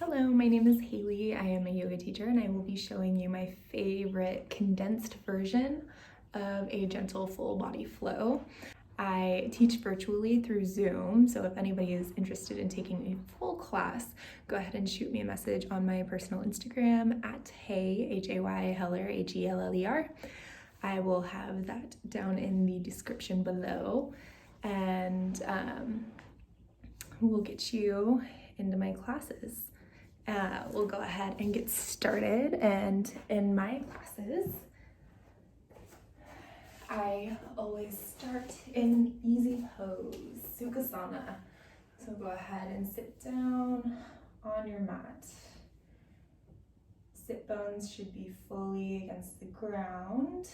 Hello, my name is Haley. I am a yoga teacher and I will be showing you my favorite condensed version of a gentle full body flow. I teach virtually through Zoom, so if anybody is interested in taking a full class, go ahead and shoot me a message on my personal Instagram at hayheller, Heller. I will have that down in the description below, and we'll get you into my classes. We'll go ahead and get started. And in my classes, I always start in easy pose, Sukhasana. So go ahead and sit down on your mat. Sit bones should be fully against the ground.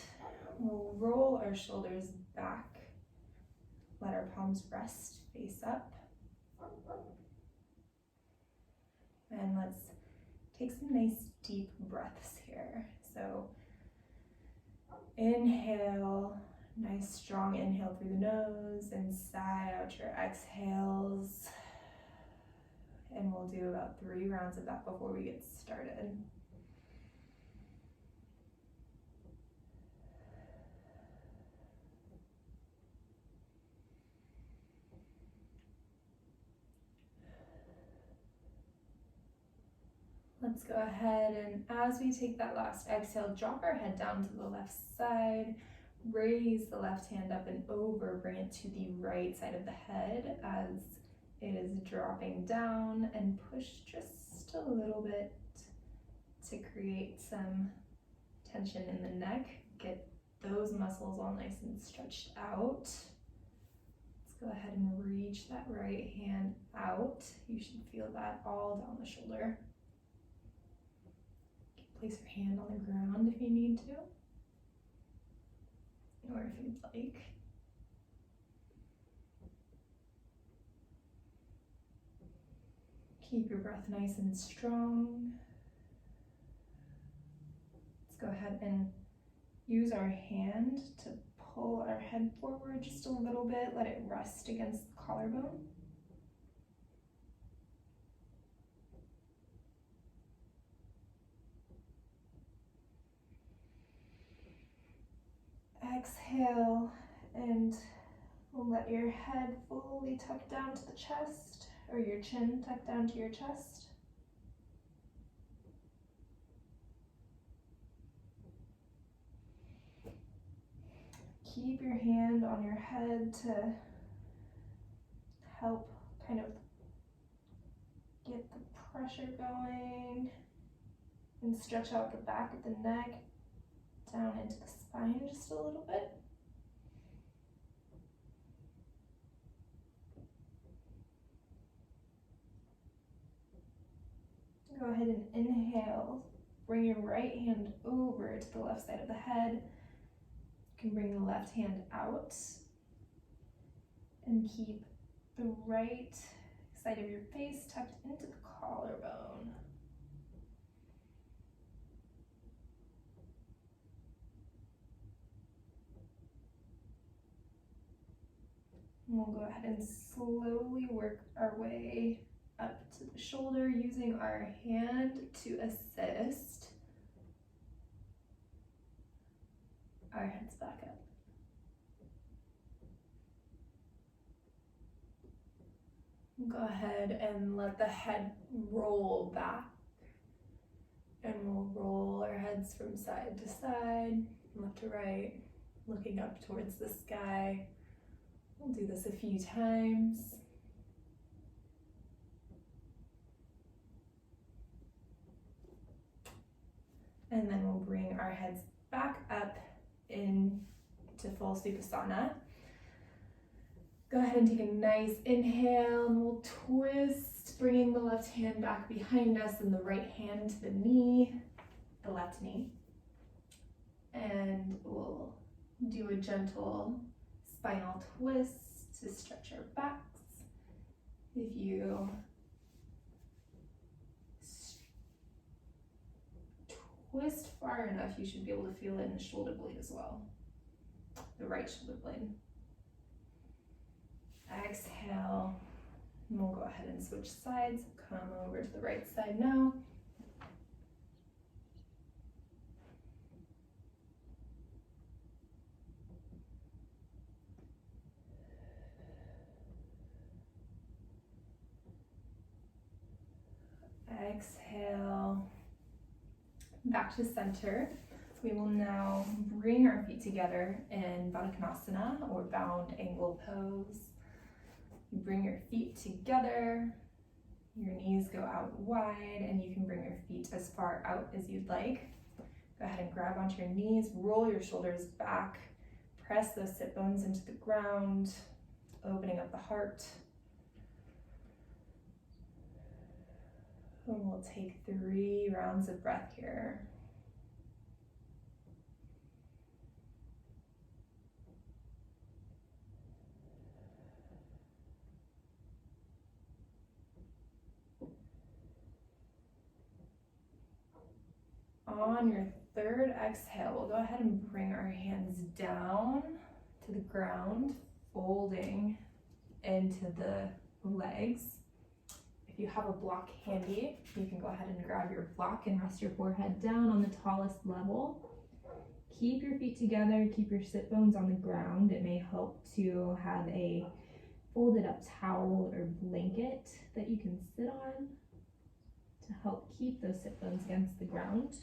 We'll roll our shoulders back. Let our palms rest face up. And let's take some nice deep breaths here. So inhale, nice strong inhale through the nose and sigh out your exhales. And we'll do about 3 rounds of that before we get started. Let's go ahead and as we take that last exhale, drop our head down to the left side, raise the left hand up and over, bring it to the right side of the head as it is dropping down, and push just a little bit to create some tension in the neck. Get those muscles all nice and stretched out. Let's go ahead and reach that right hand out. You should feel that all down the shoulder. Place your hand on the ground if you need to, or if you'd like. Keep your breath nice and strong. Let's go ahead and use our hand to pull our head forward just a little bit. Let it rest against the collarbone. Exhale and let your head fully tuck down to the chest, or your chin tuck down to your chest. Keep your hand on your head to help kind of get the pressure going and stretch out the back of the neck down into the spine just a little bit. Go ahead and inhale. Bring your right hand over to the left side of the head. You can bring the left hand out and keep the right side of your face tucked into the collarbone. And we'll go ahead and slowly work our way up to the shoulder using our hand to assist our heads back up. Go ahead and let the head roll back, and we'll roll our heads from side to side, left to right, looking up towards the sky. We'll do this a few times. And then we'll bring our heads back up into full Sukhasana. Go ahead and take a nice inhale, and we'll twist, bringing the left hand back behind us and the right hand to the knee, the left knee. And we'll do a gentle spinal twist to stretch our backs. If you twist far enough, you should be able to feel it in the shoulder blade as well, the right shoulder blade. Exhale, And we'll go ahead and switch sides. Come over to the right side now. Exhale, back to center. We will now bring our feet together in Baddha Konasana or bound angle pose. You bring your feet together, your knees go out wide, and you can bring your feet as far out as you'd like. Go ahead and grab onto your knees, roll your shoulders back, press those sit bones into the ground, opening up the heart. And we'll take 3 rounds of breath here. On your third exhale, we'll go ahead and bring our hands down to the ground, folding into the legs. If you have a block handy, you can go ahead and grab your block and rest your forehead down on the tallest level. Keep your feet together, keep your sit bones on the ground. It may help to have a folded up towel or blanket that you can sit on to help keep those sit bones against the ground.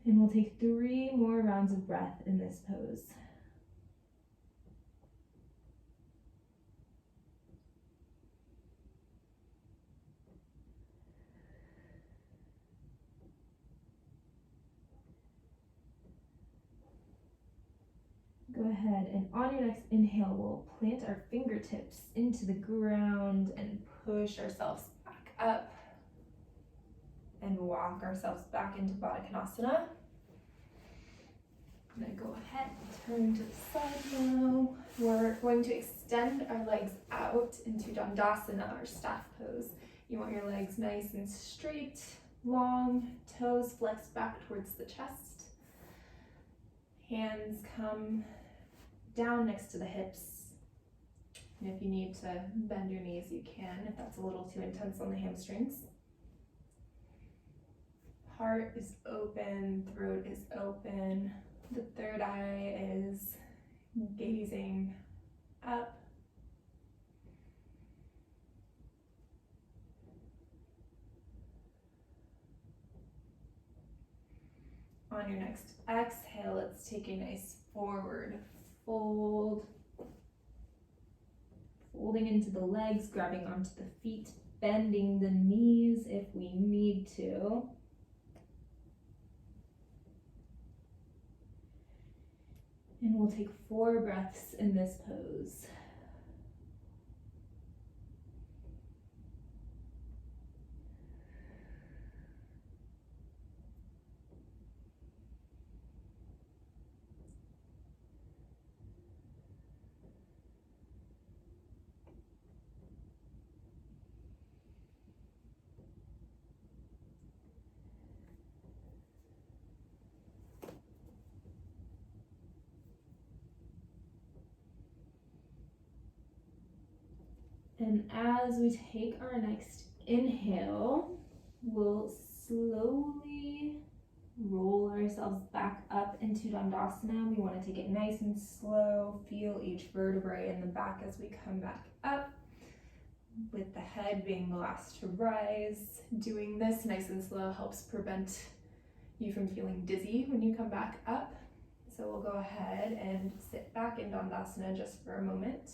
And we'll take 3 more rounds of breath in this pose. Go ahead and on your next inhale, we'll plant our fingertips into the ground and push ourselves back up and walk ourselves back into Baddha Konasana. I'm going to go ahead and turn to the side now. We're going to extend our legs out into Dandasana, our staff pose. You want your legs nice and straight, long, toes flexed back towards the chest. Hands come down next to the hips. And if you need to bend your knees, you can, if that's a little too intense on the hamstrings. Heart is open, throat is open. The third eye is gazing up. On your next exhale, let's take a nice forward fold. Folding into the legs, grabbing onto the feet, bending the knees if we need to. And we'll take 4 breaths in this pose. And as we take our next inhale, we'll slowly roll ourselves back up into Dandasana. We want to take it nice and slow. Feel each vertebrae in the back as we come back up, with the head being the last to rise. Doing this nice and slow helps prevent you from feeling dizzy when you come back up. So we'll go ahead and sit back in Dandasana just for a moment.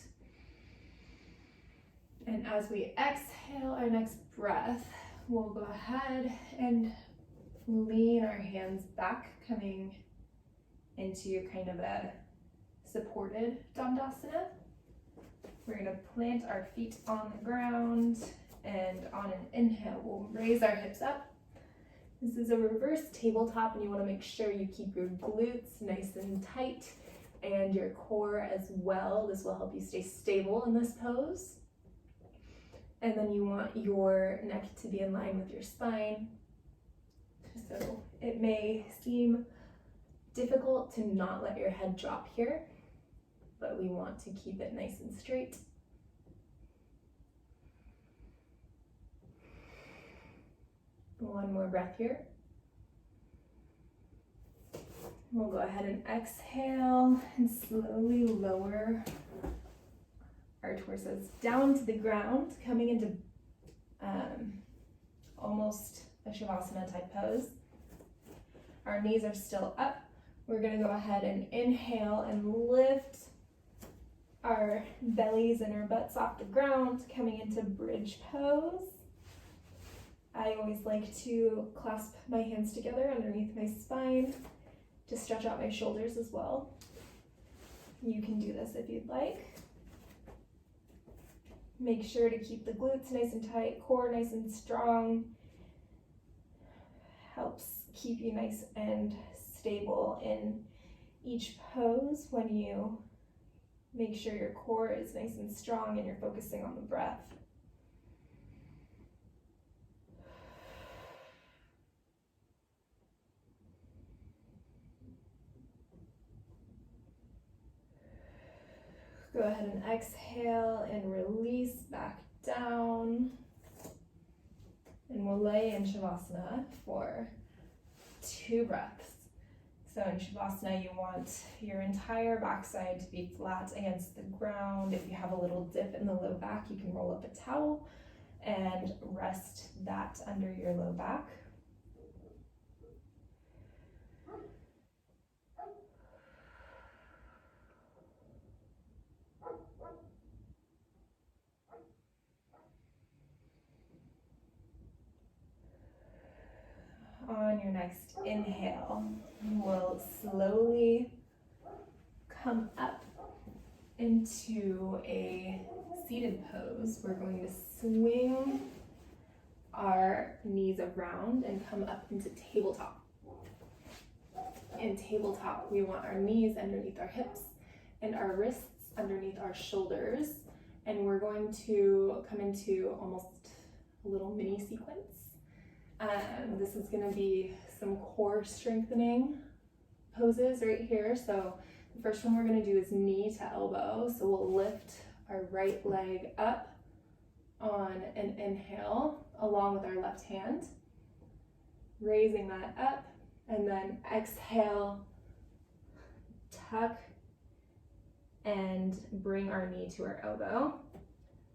And as we exhale our next breath, we'll go ahead and lean our hands back, coming into kind of a supported Dandasana. We're going to plant our feet on the ground, and on an inhale, we'll raise our hips up. This is a reverse tabletop, and you want to make sure you keep your glutes nice and tight and your core as well. This will help you stay stable in this pose. And then you want your neck to be in line with your spine. So it may seem difficult to not let your head drop here, but we want to keep it nice and straight. One more breath here. We'll go ahead and exhale and slowly lower our torsos down to the ground, coming into almost a Shavasana type pose. Our knees are still up. We're gonna go ahead and inhale and lift our bellies and our butts off the ground, coming into bridge pose. I always like to clasp my hands together underneath my spine to stretch out my shoulders as well. You can do this if you'd like. Make sure to keep the glutes nice and tight, core nice and strong. Helps keep you nice and stable in each pose when you make sure your core is nice and strong and you're focusing on the breath. Go ahead and exhale and release back down. And we'll lay in Shavasana for 2 breaths. So in Shavasana, you want your entire backside to be flat against the ground. If you have a little dip in the low back, you can roll up a towel and rest that under your low back. On your next inhale, we'll slowly come up into a seated pose. We're going to swing our knees around and come up into tabletop. In tabletop, we want our knees underneath our hips and our wrists underneath our shoulders. And we're going to come into almost a little mini sequence. This is going to be some core strengthening poses right here. So the first one we're going to do is knee to elbow. So we'll lift our right leg up on an inhale along with our left hand, raising that up, and then exhale, tuck, and bring our knee to our elbow.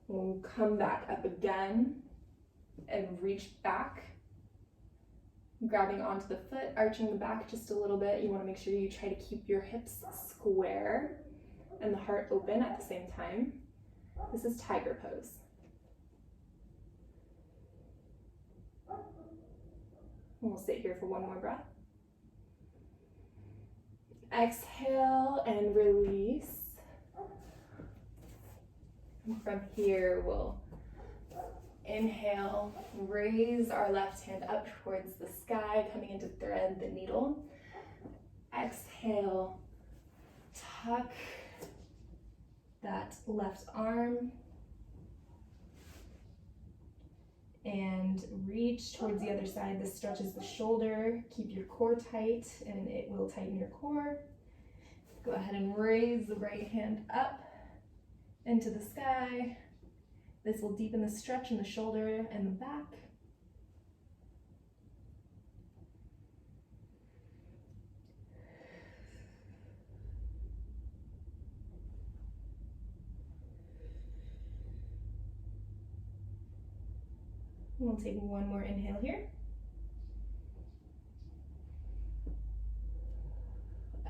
We'll come back up again and reach back, grabbing onto the foot, arching the back just a little bit. You want to make sure you try to keep your hips square and the heart open at the same time. This is tiger pose. And we'll sit here for one more breath. Exhale and release. And from here, we'll inhale, raise our left hand up towards the sky, coming into thread the needle. Exhale, tuck that left arm and reach towards the other side. This stretches the shoulder. Keep your core tight and it will tighten your core. Go ahead and raise the right hand up into the sky. This will deepen the stretch in the shoulder and the back. We'll take one more inhale here.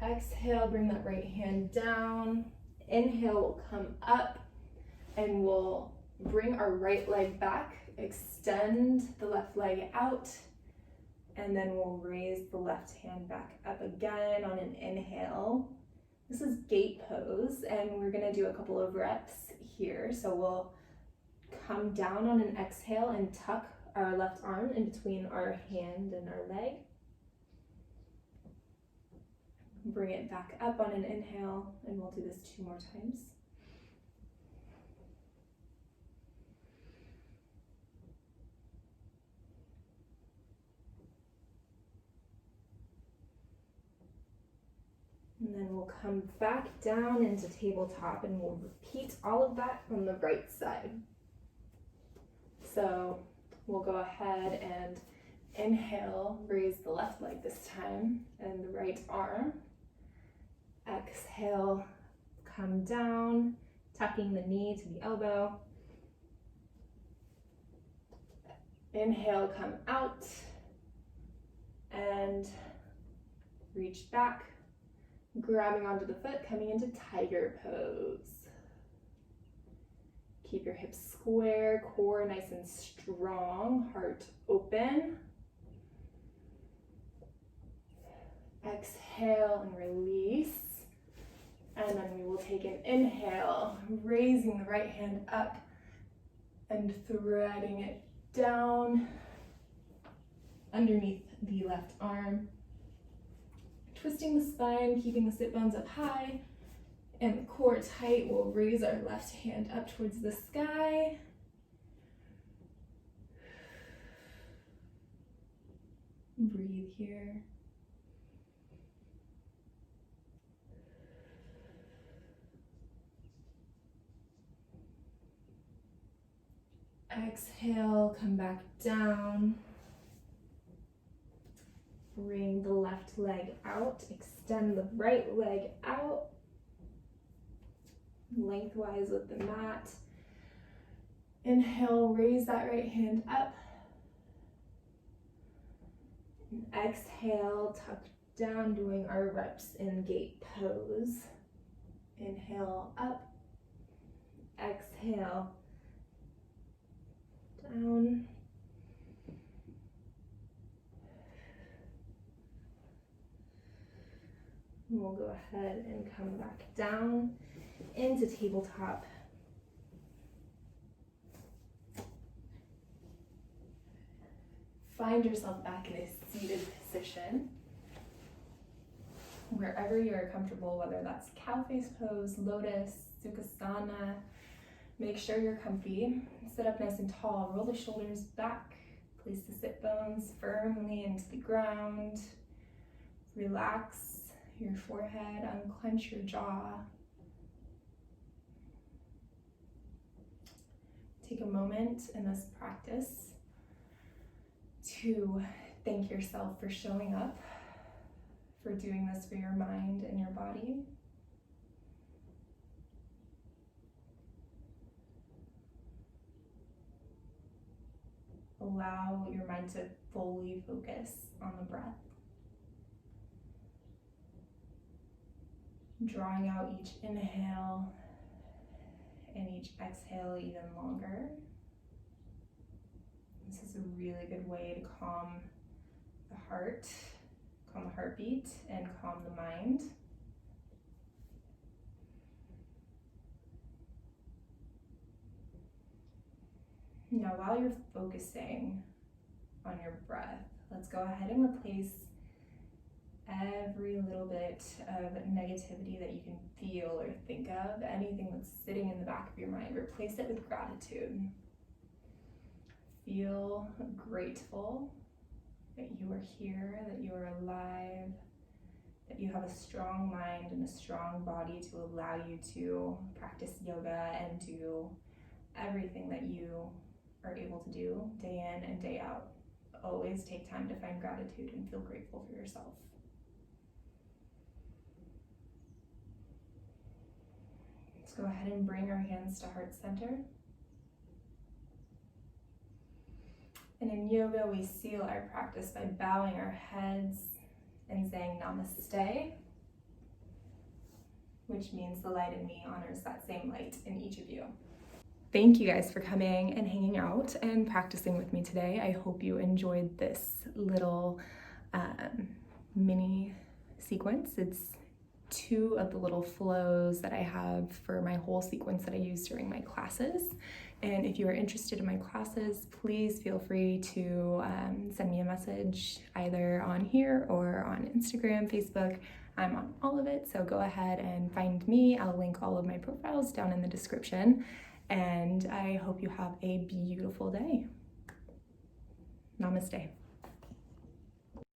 Exhale, bring that right hand down. Inhale, we'll come up and we'll bring our right leg back, extend the left leg out, and then we'll raise the left hand back up again on an inhale. This is gate pose, and we're gonna do a couple of reps here. So we'll come down on an exhale and tuck our left arm in between our hand and our leg. Bring it back up on an inhale, and we'll do this 2 more times. And then we'll come back down into tabletop and we'll repeat all of that on the right side. So we'll go ahead and inhale, raise the left leg this time and the right arm. Exhale, come down, tucking the knee to the elbow. Inhale, come out and reach back, grabbing onto the foot, coming into tiger pose. Keep your hips square, core nice and strong, heart open. Exhale and release. And then we will take an inhale, raising the right hand up and threading it down underneath the left arm. Twisting the spine, keeping the sit bones up high and the core tight. We'll raise our left hand up towards the sky. Breathe here. Exhale, come back down. Bring the left leg out, extend the right leg out, lengthwise with the mat. Inhale, raise that right hand up. And exhale, tuck down, doing our reps in gate pose. Inhale, up. Exhale, down. We'll go ahead and come back down into tabletop. Find yourself back in a seated position. Wherever you're comfortable, whether that's cow face pose, lotus, sukhasana, make sure you're comfy. Sit up nice and tall, roll the shoulders back, place the sit bones firmly into the ground. Relax your forehead, unclench your jaw. Take a moment in this practice to thank yourself for showing up, for doing this for your mind and your body. Allow your mind to fully focus on the breath. Drawing out each inhale and each exhale even longer. This is a really good way to calm the heart, calm the heartbeat, and calm the mind. Now, while you're focusing on your breath, let's go ahead and replace every little bit of negativity that you can feel or think of, anything that's sitting in the back of your mind. Replace it with gratitude. Feel grateful that you are here, that you are alive, that you have a strong mind and a strong body to allow you to practice yoga and do everything that you are able to do day in and day out. Always take time to find gratitude and feel grateful for yourself. Let's go ahead and bring our hands to heart center. And in yoga, we seal our practice by bowing our heads and saying namaste, which means the light in me honors that same light in each of you. Thank you guys for coming and hanging out and practicing with me today. I hope you enjoyed this little mini sequence. It's 2 of the little flows that I have for my whole sequence that I use during my classes. And if you are interested in my classes, please feel free to send me a message either on here or on Instagram, Facebook. I'm on all of it, so go ahead and find me. I'll link all of my profiles down in the description. And I hope you have a beautiful day. Namaste.